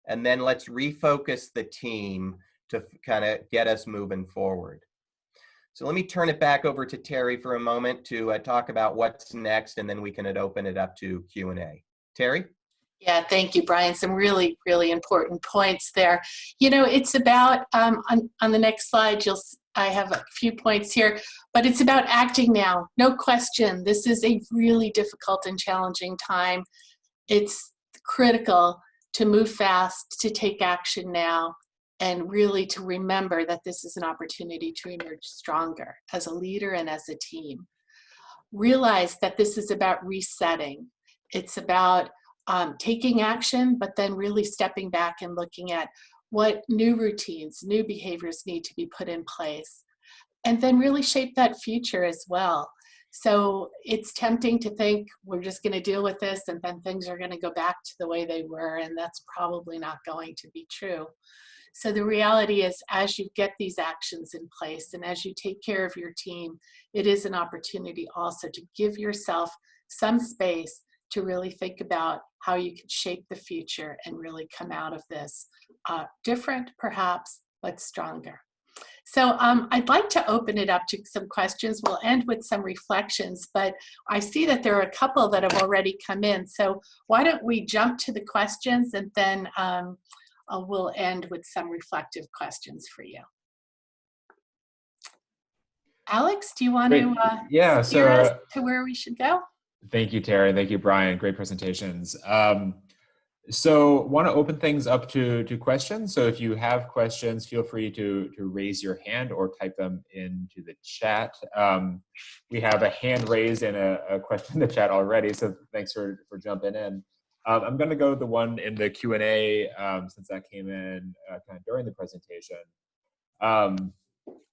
[SPEAKER 3] And then let's refocus the team to kind of get us moving forward. So let me turn it back over to Terry for a moment to talk about what's next, and then we can open it up to Q&A. Terry?
[SPEAKER 2] Yeah, thank you, Brian. Some really, really important points there. You know, it's about, on the next slide, I have a few points here, but it's about acting now. No question, this is a really difficult and challenging time. It's critical to move fast, to take action now, and really to remember that this is an opportunity to emerge stronger as a leader and as a team. Realize that this is about resetting. It's about taking action, but then really stepping back and looking at what new routines, new behaviors need to be put in place, and then really shape that future as well. So it's tempting to think we're just going to deal with this and then things are going to go back to the way they were, and that's probably not going to be true. So the reality is, as you get these actions in place and as you take care of your team, it is an opportunity also to give yourself some space to really think about how you can shape the future and really come out of this different, perhaps, but stronger. So I'd like to open it up to some questions. We'll end with some reflections, but I see that there are a couple that have already come in. So why don't we jump to the questions, and then we'll end with some reflective questions for you. Alex, do you want to steer us to where we should go?
[SPEAKER 1] Thank you, Terry. Thank you, Brian. Great presentations. So want to open things up to questions. So if you have questions, feel free to raise your hand or type them into the chat. We have a hand raised and a question in the chat already, so thanks for jumping in. I'm going to go to the one in the Q&A since that came in kind of during the presentation.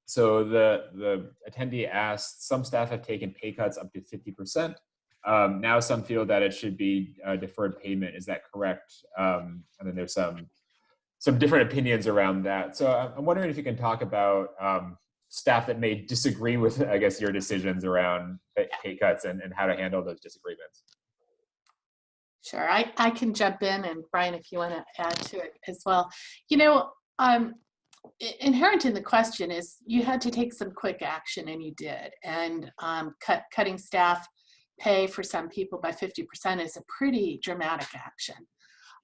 [SPEAKER 1] So the attendee asked, some staff have taken pay cuts up to 50%. Now some feel that it should be deferred payment. Is that correct? And then there's some different opinions around that. So I'm wondering if you can talk about staff that may disagree with, I guess, your decisions around pay cuts and how to handle those disagreements.
[SPEAKER 2] Sure, I can jump in, and Brian, if you want to add to it as well. You know, inherent in the question is you had to take some quick action, and you did. And cutting staff pay for some people by 50% is a pretty dramatic action.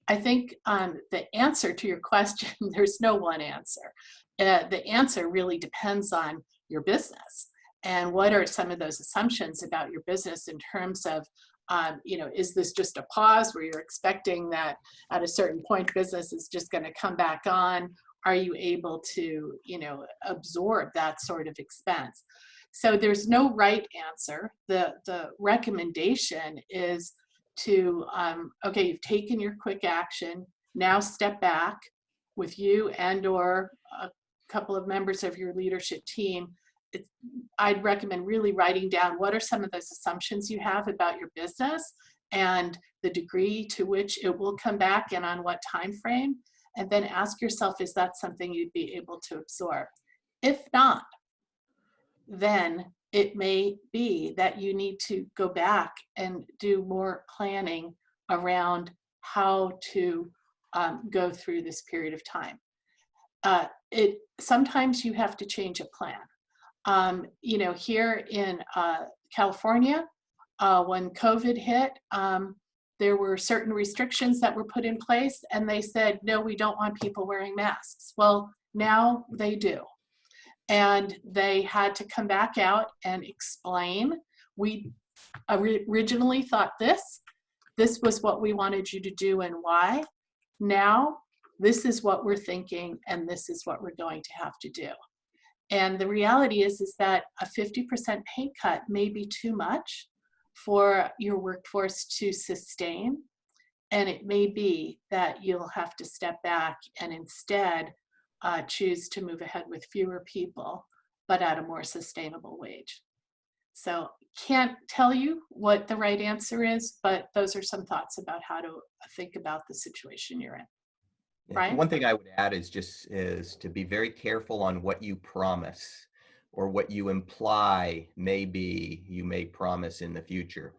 [SPEAKER 2] I think the answer to your question, there's no one answer. The answer really depends on your business and what are some of those assumptions about your business in terms of, you know, is this just a pause where you're expecting that at a certain point business is just going to come back on? Are you able to, you know, absorb that sort of expense? So there's no right answer. The recommendation is to, okay, you've taken your quick action, now step back with you and or a couple of members of your leadership team. I'd recommend really writing down what are some of those assumptions you have about your business and the degree to which it will come back and on what time frame, and then ask yourself, is that something you'd be able to absorb? If not, then it may be that you need to go back and do more planning around how to go through this period of time. Sometimes you have to change a plan. You know, here in California, when COVID hit, there were certain restrictions that were put in place, and they said, no, we don't want people wearing masks. Well, now they do. And they had to come back out and explain. We originally thought this was what we wanted you to do and why. Now, this is what we're thinking, and this is what we're going to have to do. And the reality is that a 50% pay cut may be too much for your workforce to sustain. And it may be that you'll have to step back and instead choose to move ahead with fewer people, but at a more sustainable wage. So can't tell you what the right answer is, but those are some thoughts about how to think about the situation you're in. Brian?
[SPEAKER 3] One thing I would add is to be very careful on what you promise or what you imply maybe you may promise in the future.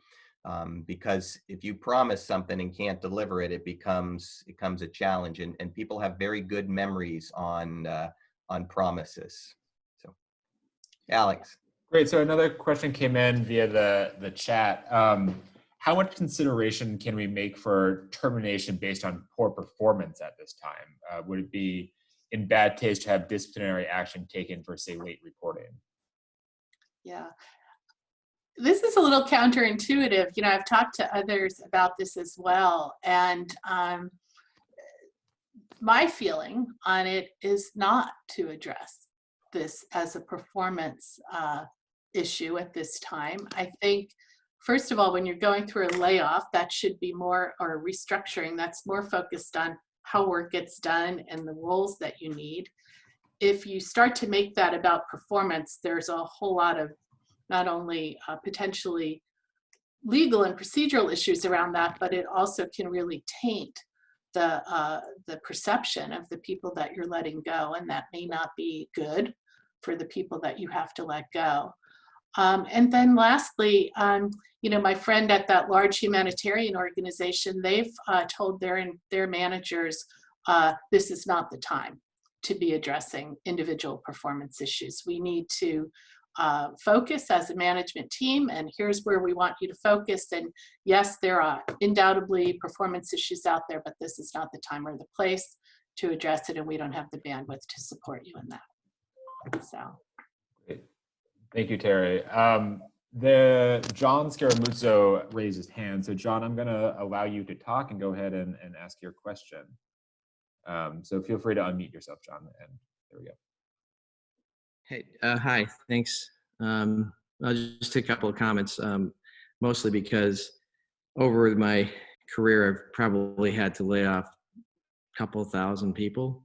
[SPEAKER 3] Because if you promise something and can't deliver it, it becomes a challenge, and people have very good memories on promises. So, Alex.
[SPEAKER 1] Great. So another question came in via the chat. how much consideration can we make for termination based on poor performance at this time? Would it be in bad taste to have disciplinary action taken for, say, late reporting?
[SPEAKER 2] Yeah. This is a little counterintuitive. You know, I've talked to others about this as well. And my feeling on it is not to address this as a performance issue at this time. I think, first of all, when you're going through a layoff, that should be more, or restructuring, that's more focused on how work gets done and the roles that you need. If you start to make that about performance, there's a whole lot of not only potentially legal and procedural issues around that, but it also can really taint the perception of the people that you're letting go, and that may not be good for the people that you have to let go. And then lastly, you know, my friend at that large humanitarian organization, they've told their managers, this is not the time to be addressing individual performance issues. We need to focus as a management team, and here's where we want you to focus. And yes, there are undoubtedly performance issues out there, but this is not the time or the place to address it, and we don't have the bandwidth to support you in that. So.
[SPEAKER 1] Great. Thank you, Terry. The John Scaramuzzo raised his hand. So John, I'm gonna allow you to talk and go ahead and ask your question. So feel free to unmute yourself, John, and there we go.
[SPEAKER 4] Hey, hi, thanks. I'll just take a couple of comments, mostly because over my career, I've probably had to lay off a couple thousand people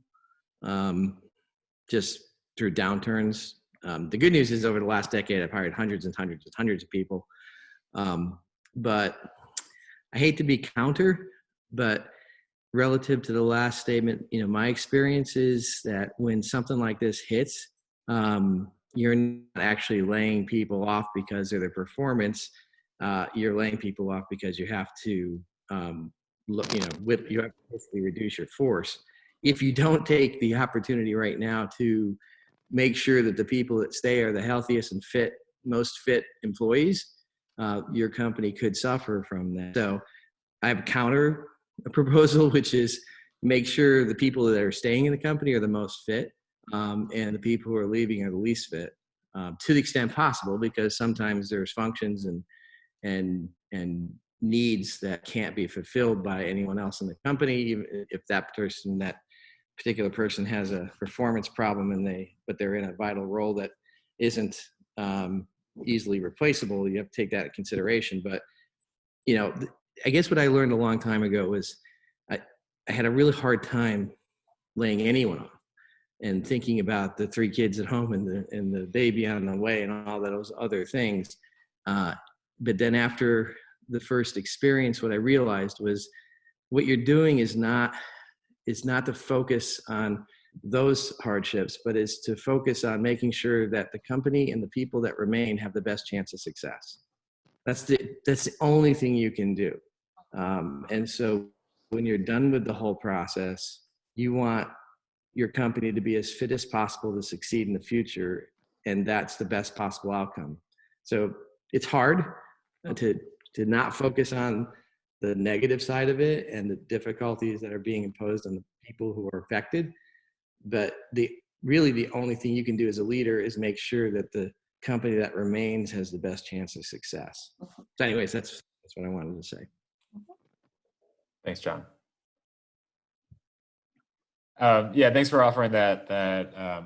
[SPEAKER 4] just through downturns. The good news is over the last decade, I've hired hundreds and hundreds and hundreds of people. But I hate to be counter, but relative to the last statement, you know, my experience is that when something like this hits, you're not actually laying people off because of their performance. You're laying people off because you have to, you have to basically reduce your force. If you don't take the opportunity right now to make sure that the people that stay are the healthiest and most fit employees, your company could suffer from that. So I have a counter proposal, which is make sure the people that are staying in the company are the most fit, and the people who are leaving are the least fit, to the extent possible, because sometimes there's functions and needs that can't be fulfilled by anyone else in the company, even if that particular person has a performance problem but they're in a vital role that isn't easily replaceable. You have to take that into consideration. But you know, I guess what I learned a long time ago was I had a really hard time laying anyone off and thinking about the 3 kids at home and the baby on the way and all those other things. But then after the first experience, what I realized was what you're doing is not to focus on those hardships, but is to focus on making sure that the company and the people that remain have the best chance of success. That's the only thing you can do. And so when you're done with the whole process, you want your company to be as fit as possible to succeed in the future, and that's the best possible outcome. So it's hard to not focus on the negative side of it and the difficulties that are being imposed on the people who are affected. But really the only thing you can do as a leader is make sure that the company that remains has the best chance of success. So anyways, that's what I wanted to say.
[SPEAKER 1] Thanks, John. Yeah, thanks for offering that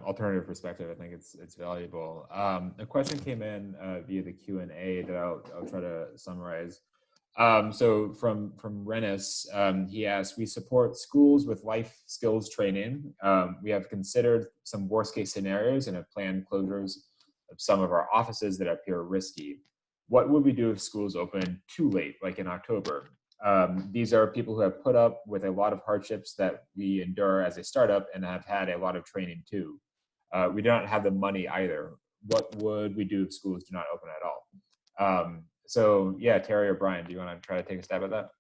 [SPEAKER 1] alternative perspective. I think it's valuable. A question came in via the Q&A that I'll try to summarize. So from Rennis, he asked, we support schools with life skills training. We have considered some worst case scenarios and have planned closures of some of our offices that appear risky. What would we do if schools open too late, like in October? These are people who have put up with a lot of hardships that we endure as a startup and have had a lot of training too. We do not have the money either. What would we do if schools do not open at all? So yeah, Terry or Brian, do you want to try to take a stab at that?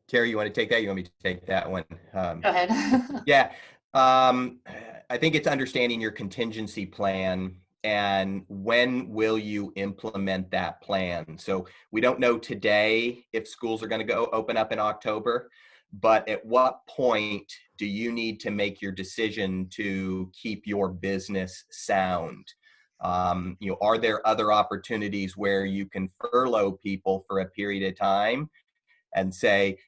[SPEAKER 3] Terry, you want to take that? You want me to take that one?
[SPEAKER 2] Go ahead.
[SPEAKER 3] Yeah. I think it's understanding your contingency plan and when will you implement that plan? So we don't know today if schools are going to go open up in October, but at what point do you need to make your decision to keep your business sound? Are there other opportunities where you can furlough people for a period of time and say,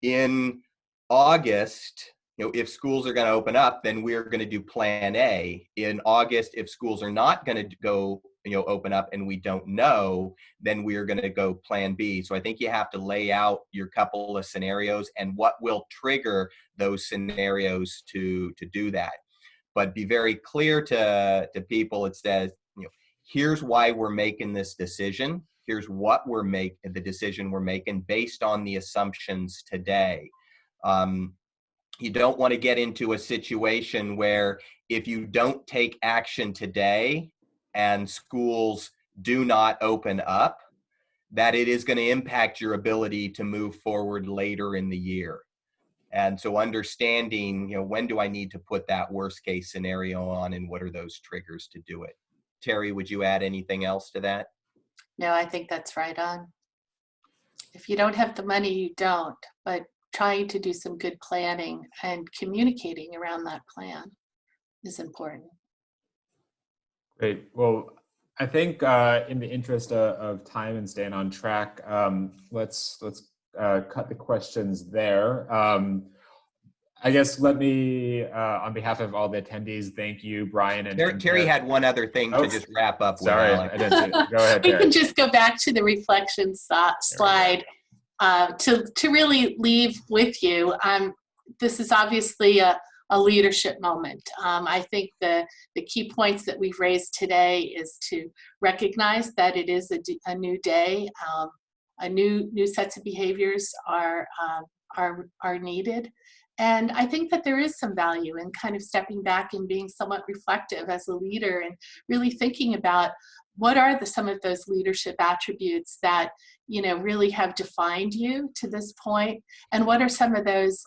[SPEAKER 3] in August, if schools are going to open up, then we're going to do plan A. In August, if schools are not going to go, open up and we don't know, then we are going to go plan B. So I think you have to lay out your couple of scenarios and what will trigger those scenarios to do that. But be very clear to people. It says, here's why we're making this decision. Here's what the decision we're making based on the assumptions today. You don't want to get into a situation where if you don't take action today and schools do not open up, that it is going to impact your ability to move forward later in the year. And so understanding, when do I need to put that worst case scenario on and what are those triggers to do it? Terry, would you add anything else to that?
[SPEAKER 2] No, I think that's right on. If you don't have the money, you don't, but trying to do some good planning and communicating around that plan is important.
[SPEAKER 1] Great. Well, I think in the interest of time and staying on track, let's cut the questions there. I guess let me, on behalf of all the attendees, thank you, Brian. And
[SPEAKER 3] Terry had one other thing to just wrap up with.
[SPEAKER 1] Sorry,
[SPEAKER 3] Alex.
[SPEAKER 1] I didn't see it. Go ahead,
[SPEAKER 2] We
[SPEAKER 1] Terry.
[SPEAKER 2] can just go back to the reflection slide to really leave with you. This is obviously a leadership moment. I think the key points that we've raised today is to recognize that it is a new day. A new sets of behaviors are needed. And I think that there is some value in kind of stepping back and being somewhat reflective as a leader and really thinking about what are some of those leadership attributes that really have defined you to this point, and what are some of those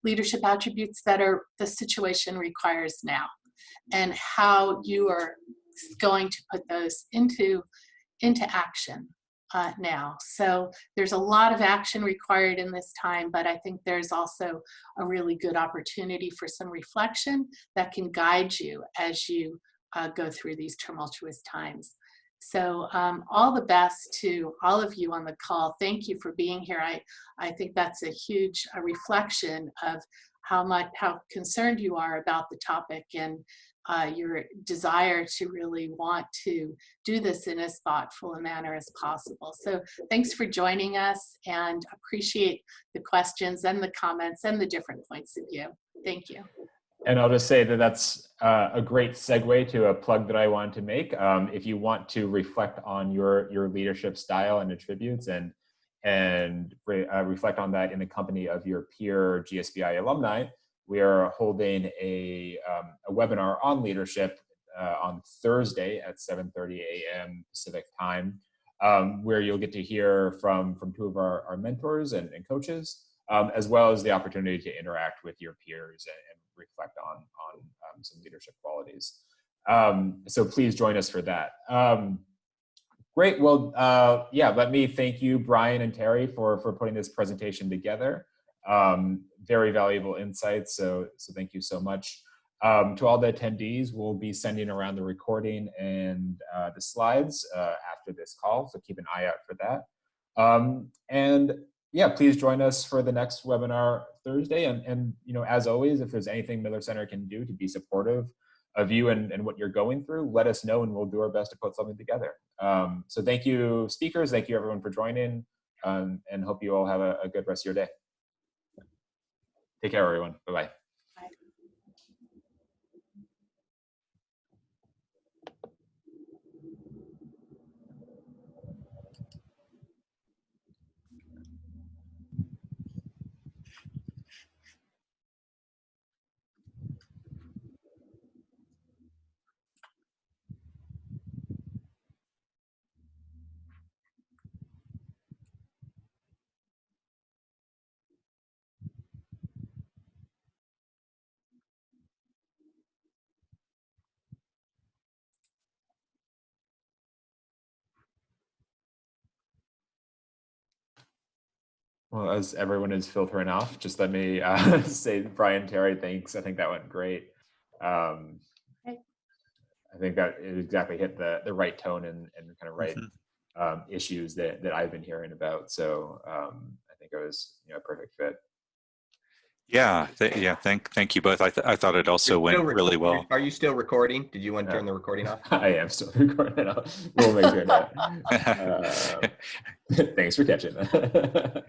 [SPEAKER 2] leadership attributes that the situation requires now, and how you are going to put those into action now. So there's a lot of action required in this time, but I think there's also a really good opportunity for some reflection that can guide you as you go through these tumultuous times. So all the best to all of you on the call. Thank you for being here. I think that's a huge reflection of how concerned you are about the topic and your desire to really want to do this in as thoughtful a manner as possible. So thanks for joining us, and appreciate the questions and the comments and the different points of view. Thank you.
[SPEAKER 1] And I'll just say that that's a great segue to a plug that I wanted to make. If you want to reflect on your leadership style and attributes and reflect on that in the company of your peer GSBI alumni, we are holding a webinar on leadership on Thursday at 7:30 a.m. Pacific time, where you'll get to hear from two of our mentors and coaches, as well as the opportunity to interact with your peers and reflect on some leadership qualities. So please join us for that. Great. Well, yeah, let me thank you, Brian and Terry, for putting this presentation together. Very valuable insights. So thank you so much. To all the attendees, we'll be sending around the recording and the slides after this call. So keep an eye out for that. And yeah, please join us for the next webinar Thursday. And as always, if there's anything Miller Center can do to be supportive of you and what you're going through, let us know and we'll do our best to put something together. So thank you, speakers. Thank you, everyone, for joining, and hope you all have a good rest of your day. Take care, everyone. Bye-bye. Well, as everyone is filtering off, just let me say, Brian, Terry, thanks. I think that went great.
[SPEAKER 2] Okay.
[SPEAKER 1] I think that it exactly hit the right tone and kind of right issues that I've been hearing about. So I think it was a perfect fit.
[SPEAKER 5] Yeah, thank you both. I thought it also went really well.
[SPEAKER 3] Are you still recording? Did you want to turn the recording off?
[SPEAKER 1] I am still recording. We'll make sure that. Thanks for catching that.